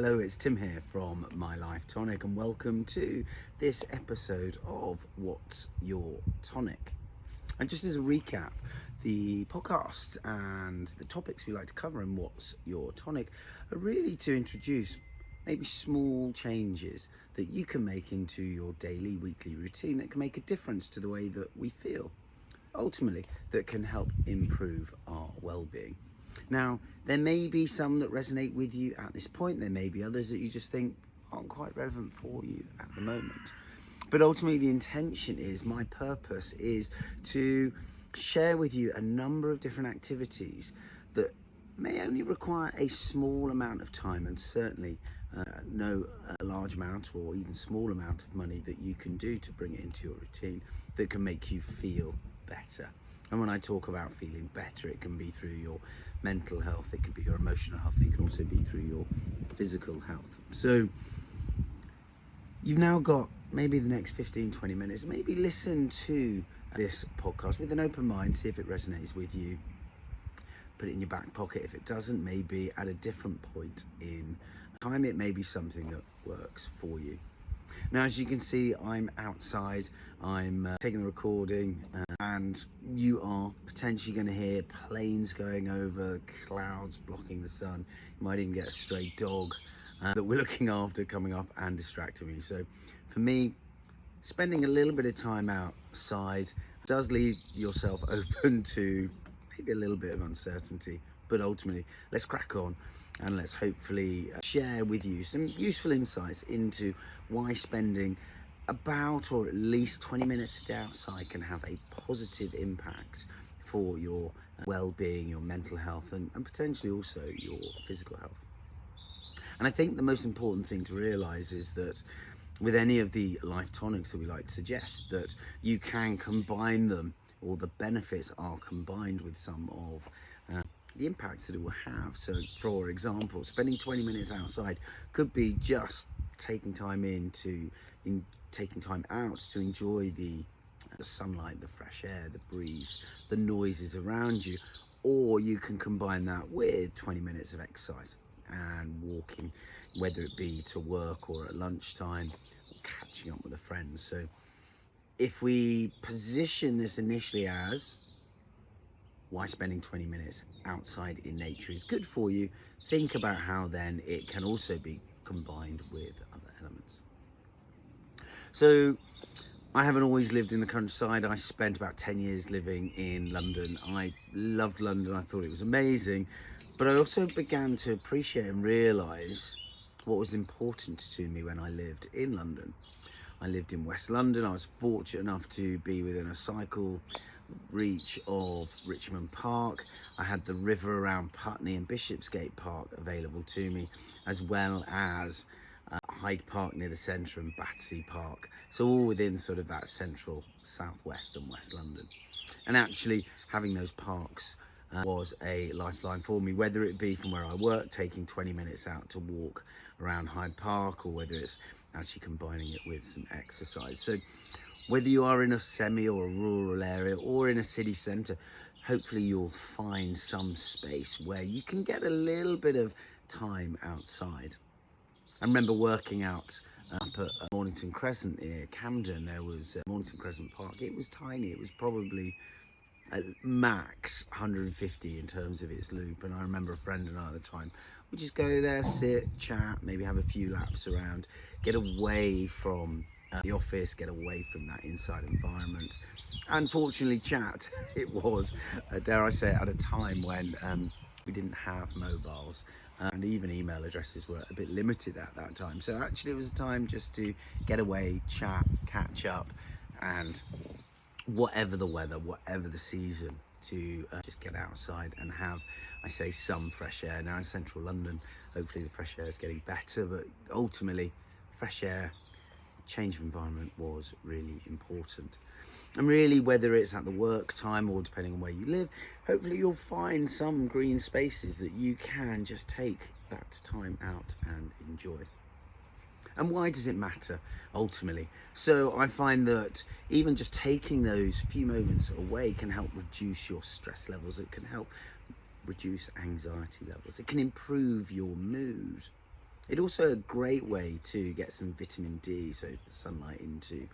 Hello, it's Tim here from My Life Tonic, and welcome to this episode of What's Your Tonic. And just as a recap, the podcast and the topics we like to cover in What's Your Tonic are really to introduce maybe small changes that you can make into your daily, weekly routine that can make a difference to the way that we feel. Ultimately, that can help improve our well-being. Now, there may be some that resonate with you at this point. There may be others that you just think aren't quite relevant for you at the moment. But ultimately, the intention is, my purpose is to share with you a number of different activities that may only require a small amount of time and certainly no large amount or even small amount of money that you can do to bring it into your routine that can make you feel better. And when I talk about feeling better, it can be through your mental health, it can be your emotional health, it can also be through your physical health. So you've now got maybe the next 15-20 minutes, maybe listen to this podcast with an open mind, see if it resonates with you. Put it in your back pocket. If it doesn't, maybe at a different point in time, it may be something that works for you. Now, as you can see, I'm outside, I'm taking the recording, and you are potentially going to hear planes going over, clouds blocking the sun. You might even get a stray dog that we're looking after coming up and distracting me. So for me, spending a little bit of time outside does leave yourself open to maybe a little bit of uncertainty, but ultimately, let's crack on and let's hopefully share with you some useful insights into why spending about or at least 20 minutes a day outside can have a positive impact for your well-being, your mental health, and potentially also your physical health. And I think the most important thing to realize is that with any of the life tonics that we like to suggest, that you can combine them, or the benefits are combined with some of the impacts that it will have. So for example, spending 20 minutes outside could be just taking time taking time out to enjoy the sunlight, the fresh air, the breeze, the noises around you, or you can combine that with 20 minutes of exercise and walking, whether it be to work or at lunchtime, or catching up with a friend. So if we position this initially as why spending 20 minutes outside in nature is good for you, think about how then it can also be combined with other elements. So I haven't always lived in the countryside. I spent about 10 years living in London. I loved London. I thought it was amazing. But I also began to appreciate and realise what was important to me when I lived in London. I lived in West London. I was fortunate enough to be within a cycle reach of Richmond Park. I had the river around Putney and Bishopsgate Park available to me, as well as Hyde Park near the centre and Battersea Park. So all within sort of that central southwest and West London. And actually having those parks was a lifeline for me, whether it be from where I work, taking 20 minutes out to walk around Hyde Park, or whether it's actually combining it with some exercise. So whether you are in a semi or a rural area or in a city centre, hopefully you'll find some space where you can get a little bit of time outside. I remember working out up at Mornington Crescent near Camden. There was Mornington Crescent Park. It was tiny. It was probably at max 150 in terms of its loop. And I remember a friend and I at the time would just go there, sit, chat, maybe have a few laps around, get away from the office, get away from that inside environment, and fortunately chat. It was, dare I say it, at a time when we didn't have mobiles and even email addresses were a bit limited at that time. So actually it was a time just to get away, chat, catch up, and whatever the weather, whatever the season, to just get outside and have, I say, some fresh air. Now in central London, hopefully the fresh air is getting better, but ultimately fresh air, change of environment was really important. And really, whether it's at the work time or depending on where you live, hopefully you'll find some green spaces that you can just take that time out and enjoy. And why does it matter, ultimately? So I find that even just taking those few moments away can help reduce your stress levels. It can help reduce anxiety levels. It can improve your mood. It's also a great way to get some vitamin D, so the sunlight into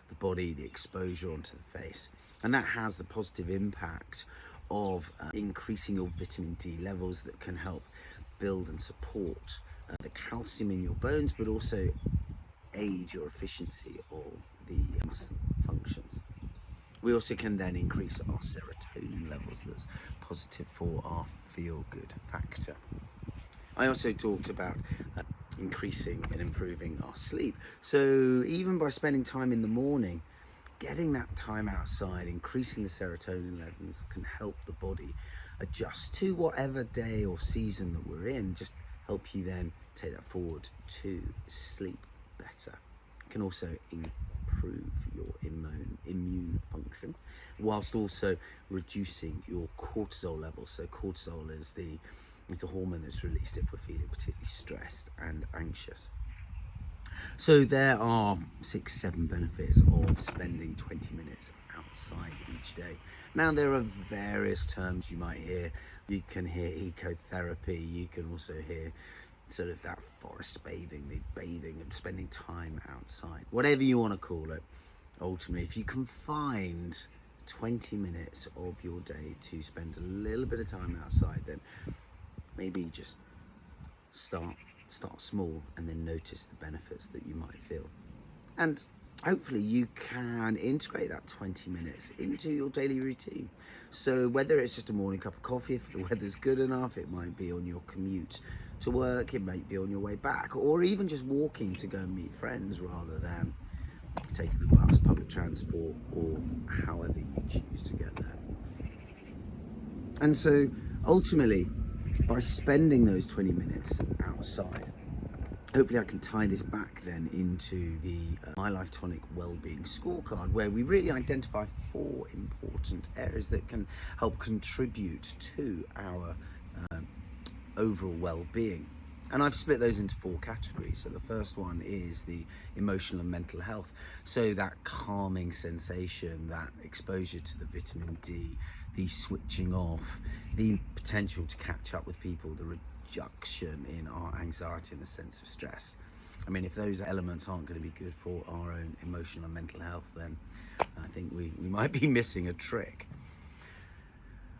the body, the exposure onto the face. And that has the positive impact of increasing your vitamin D levels that can help build and support the calcium in your bones, but also aid your efficiency of the muscle functions. We also can then increase our serotonin levels, that's positive for our feel-good factor. I also talked about increasing and improving our sleep. So even by spending time in the morning, getting that time outside, increasing the serotonin levels can help the body adjust to whatever day or season that we're in, just help you then take that forward to sleep better. It can also improve your immune function, whilst also reducing your cortisol levels. So cortisol is the hormone that's released if we're feeling particularly stressed and anxious. So there are 6-7 benefits of spending 20 minutes outside each day. Now there are various terms you might hear. You can hear ecotherapy, you can also hear sort of that forest bathing, the bathing and spending time outside. Whatever you want to call it, ultimately, if you can find 20 minutes of your day to spend a little bit of time outside, then maybe just start small and then notice the benefits that you might feel. And hopefully you can integrate that 20 minutes into your daily routine. So whether it's just a morning cup of coffee, if the weather's good enough, it might be on your commute to work, it might be on your way back, or even just walking to go and meet friends rather than taking the bus, public transport, or however you choose to get there. And so ultimately, by spending those 20 minutes outside, hopefully I can tie this back then into the My Life Tonic Wellbeing Scorecard, where we really identify 4 important areas that can help contribute to our overall well-being. And I've split those into 4 categories. So the first one is the emotional and mental health. So that calming sensation, that exposure to the vitamin D, the switching off, the potential to catch up with people, the reduction in our anxiety and the sense of stress. I mean, if those elements aren't going to be good for our own emotional and mental health, then I think we might be missing a trick.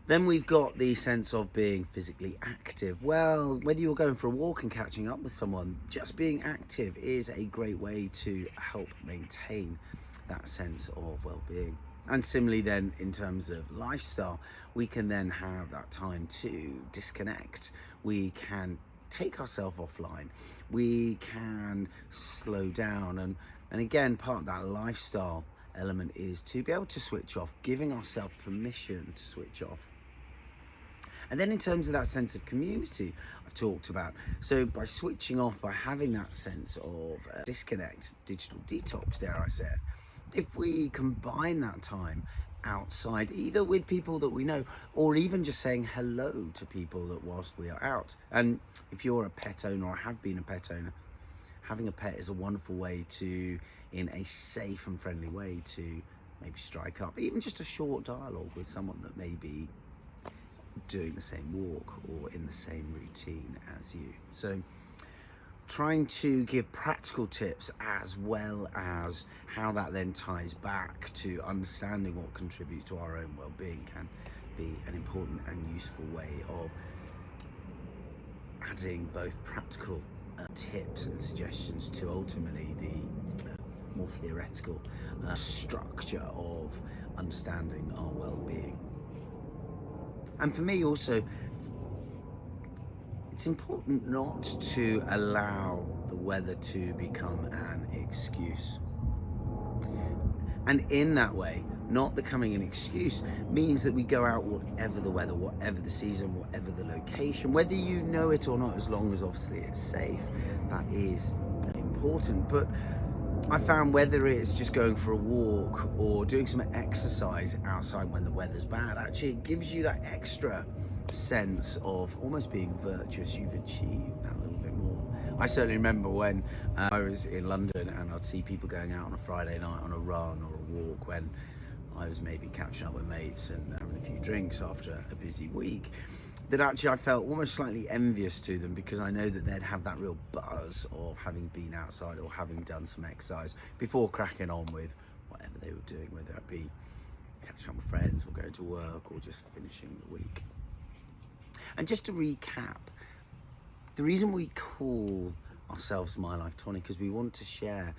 Then we've got the sense of being physically active. Well, whether you're going for a walk and catching up with someone, just being active is a great way to help maintain that sense of well-being. And similarly then, in terms of lifestyle, we can then have that time to disconnect. We can take ourselves offline. We can slow down. And again, part of that lifestyle element is to be able to switch off, giving ourselves permission to switch off. And then in terms of that sense of community I've talked about, so by switching off, by having that sense of disconnect, digital detox, dare I say it, if we combine that time outside, either with people that we know, or even just saying hello to people that whilst we are out. And if you're a pet owner or have been a pet owner, having a pet is a wonderful way to, in a safe and friendly way, to maybe strike up even just a short dialogue with someone that may be doing the same walk or in the same routine as you. So trying to give practical tips as well as how that then ties back to understanding what contributes to our own well-being can be an important and useful way of adding both practical tips and suggestions to ultimately the more theoretical structure of understanding our well-being. And for me also, it's important not to allow the weather to become an excuse. And in that way, not becoming an excuse means that we go out whatever the weather, whatever the season, whatever the location, whether you know it or not, as long as obviously it's safe, that is important. But I found whether it's just going for a walk or doing some exercise outside when the weather's bad, actually it gives you that extra sense of almost being virtuous. You've achieved that little bit more. I certainly remember when I was in London and I'd see people going out on a Friday night on a run or a walk when I was maybe catching up with mates and having a few drinks after a busy week. that actually I felt almost slightly envious to them, because I know that they'd have that real buzz of having been outside or having done some exercise before cracking on with whatever they were doing, whether it be catching up with friends or going to work or just finishing the week. And just to recap, the reason we call ourselves My Life Tonic is we want to share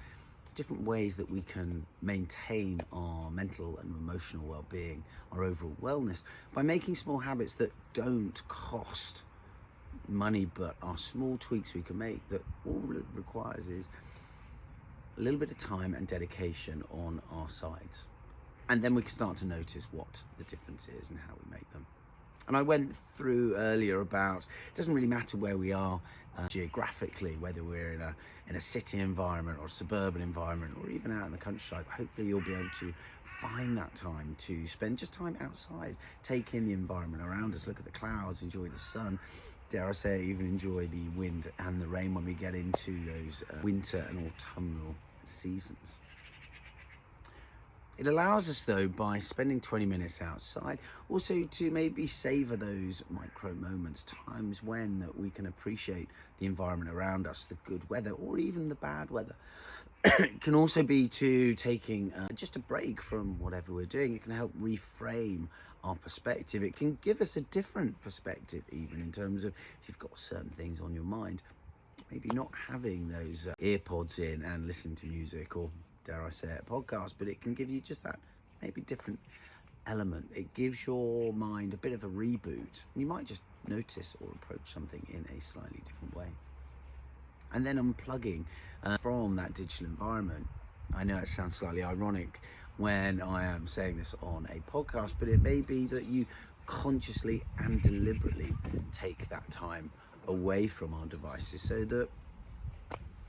different ways that we can maintain our mental and emotional well-being, our overall wellness, by making small habits that don't cost money, but are small tweaks we can make that all it requires is a little bit of time and dedication on our sides. And then we can start to notice what the difference is and how we make them. And I went through earlier about, it doesn't really matter where we are geographically, whether we're in a city environment or a suburban environment or even out in the countryside. Hopefully you'll be able to find that time to spend just time outside, take in the environment around us, look at the clouds, enjoy the sun, dare I say even enjoy the wind and the rain when we get into those winter and autumnal seasons. It allows us, though, by spending 20 minutes outside, also to maybe savor those micro moments, times when that we can appreciate the environment around us, the good weather or even the bad weather. It can also be to taking just a break from whatever we're doing. It can help reframe our perspective. It can give us a different perspective, even in terms of if you've got certain things on your mind, maybe not having those earpods in and listening to music or, dare I say it, a podcast, but it can give you just that maybe different element. It gives your mind a bit of a reboot. You might just notice or approach something in a slightly different way. And then unplugging from that digital environment. I know it sounds slightly ironic when I am saying this on a podcast, but it may be that you consciously and deliberately take that time away from our devices so that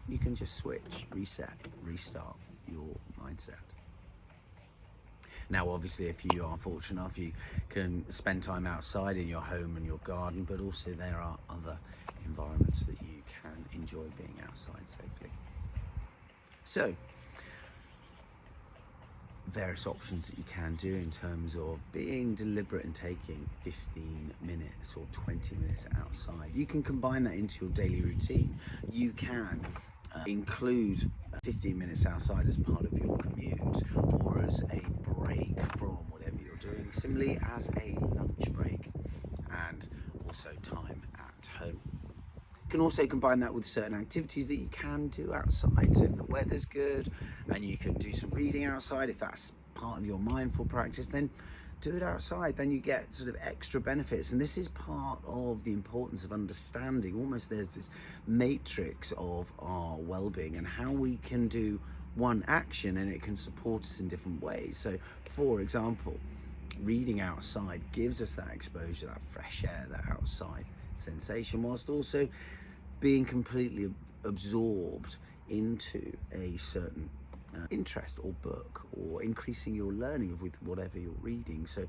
you can just switch, reset, restart your mindset. Now, obviously, if you are fortunate enough, you can spend time outside in your home and your garden, but also there are other environments that you can enjoy being outside safely. So, various options that you can do in terms of being deliberate and taking 15 minutes or 20 minutes outside. You can combine that into your daily routine. You can include 15 minutes outside as part of your commute or as a break from whatever you're doing, similarly as a lunch break, and also time at home. You can also combine that with certain activities that you can do outside. So if the weather's good and you can do some reading outside, if that's part of your mindful practice, then do it outside. Then you get sort of extra benefits. And this is part of the importance of understanding, almost there's this matrix of our well-being and how we can do one action and it can support us in different ways. So for example, reading outside gives us that exposure, that fresh air, that outside sensation, whilst also being completely absorbed into a certain interest or book, or increasing your learning with whatever you're reading. So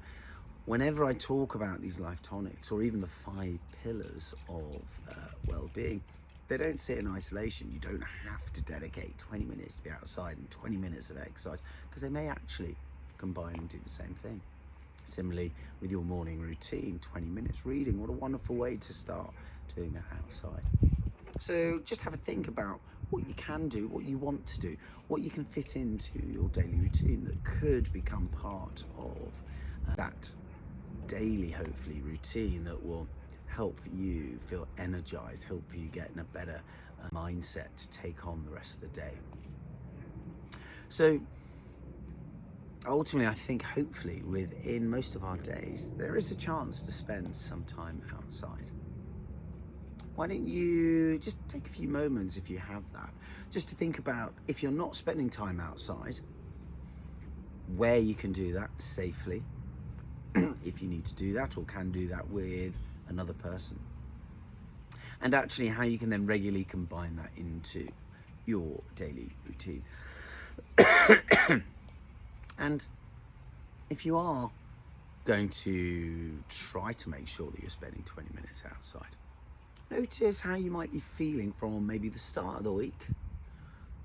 whenever I talk about these life tonics or even the 5 pillars of well-being, they don't sit in isolation. You don't have to dedicate 20 minutes to be outside and 20 minutes of exercise, because they may actually combine and do the same thing. Similarly with your morning routine, 20 minutes reading, what a wonderful way to start doing that outside. So just have a think about what you can do, what you want to do, what you can fit into your daily routine that could become part of that daily, hopefully, routine that will help you feel energized, help you get in a better mindset to take on the rest of the day. So ultimately, I think hopefully within most of our days, there is a chance to spend some time outside. Why don't you just take a few moments, if you have that, just to think about, if you're not spending time outside, where you can do that safely, if you need to do that or can do that with another person, and actually how you can then regularly combine that into your daily routine. And if you are going to try to make sure that you're spending 20 minutes outside, notice how you might be feeling from maybe the start of the week.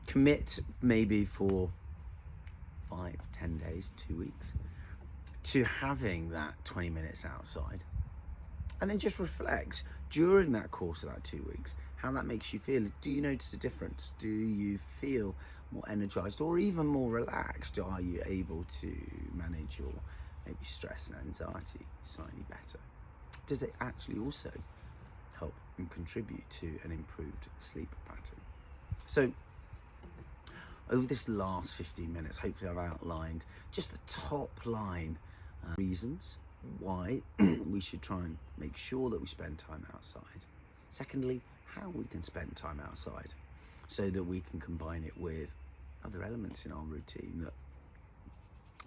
Commit maybe for 5, 10 days, 2 weeks to having that 20 minutes outside. And then just reflect during that course of that 2 weeks, how that makes you feel. Do you notice a difference? Do you feel more energized or even more relaxed? Are you able to manage your maybe stress and anxiety slightly better? Does it actually also help and contribute to an improved sleep pattern? So over this last 15 minutes, hopefully I've outlined just the top line reasons why we should try and make sure that we spend time outside. Secondly, how we can spend time outside so that we can combine it with other elements in our routine that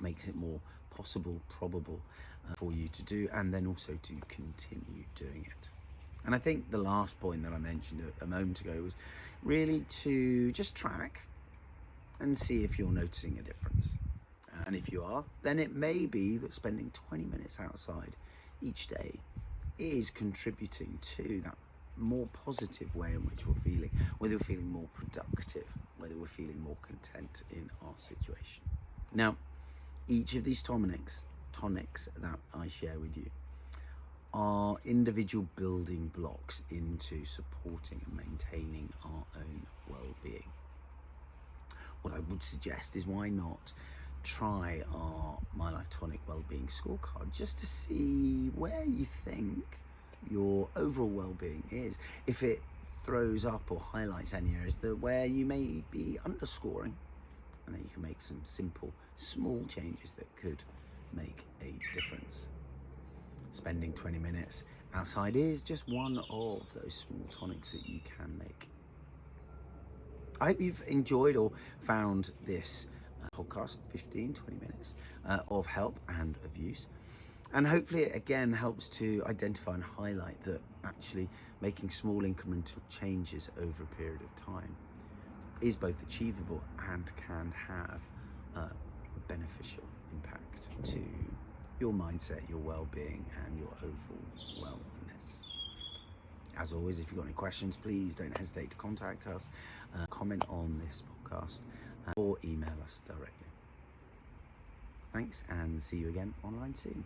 makes it more possible, probable for you to do, and then also to continue doing it. And I think the last point that I mentioned a moment ago was really to just track and see if you're noticing a difference. And if you are, then it may be that spending 20 minutes outside each day is contributing to that more positive way in which we're feeling, whether we're feeling more productive, whether we're feeling more content in our situation. Now, each of these tonics that I share with you are individual building blocks into supporting and maintaining our own well-being. What I would suggest is, why not try our My Life Tonic Wellbeing Scorecard just to see where you think your overall well-being is. If it throws up or highlights any areas where you may be underscoring, and then you can make some simple, small changes that could make a difference. Spending 20 minutes outside is just one of those small tonics that you can make. I hope you've enjoyed or found this podcast, 15, 20 minutes of help and of use. And hopefully it again helps to identify and highlight that actually making small incremental changes over a period of time is both achievable and can have a beneficial impact to your mindset, your well-being, and your overall wellness. As always, if you've got any questions, please don't hesitate to contact us, comment on this podcast, or email us directly. Thanks, and see you again online soon.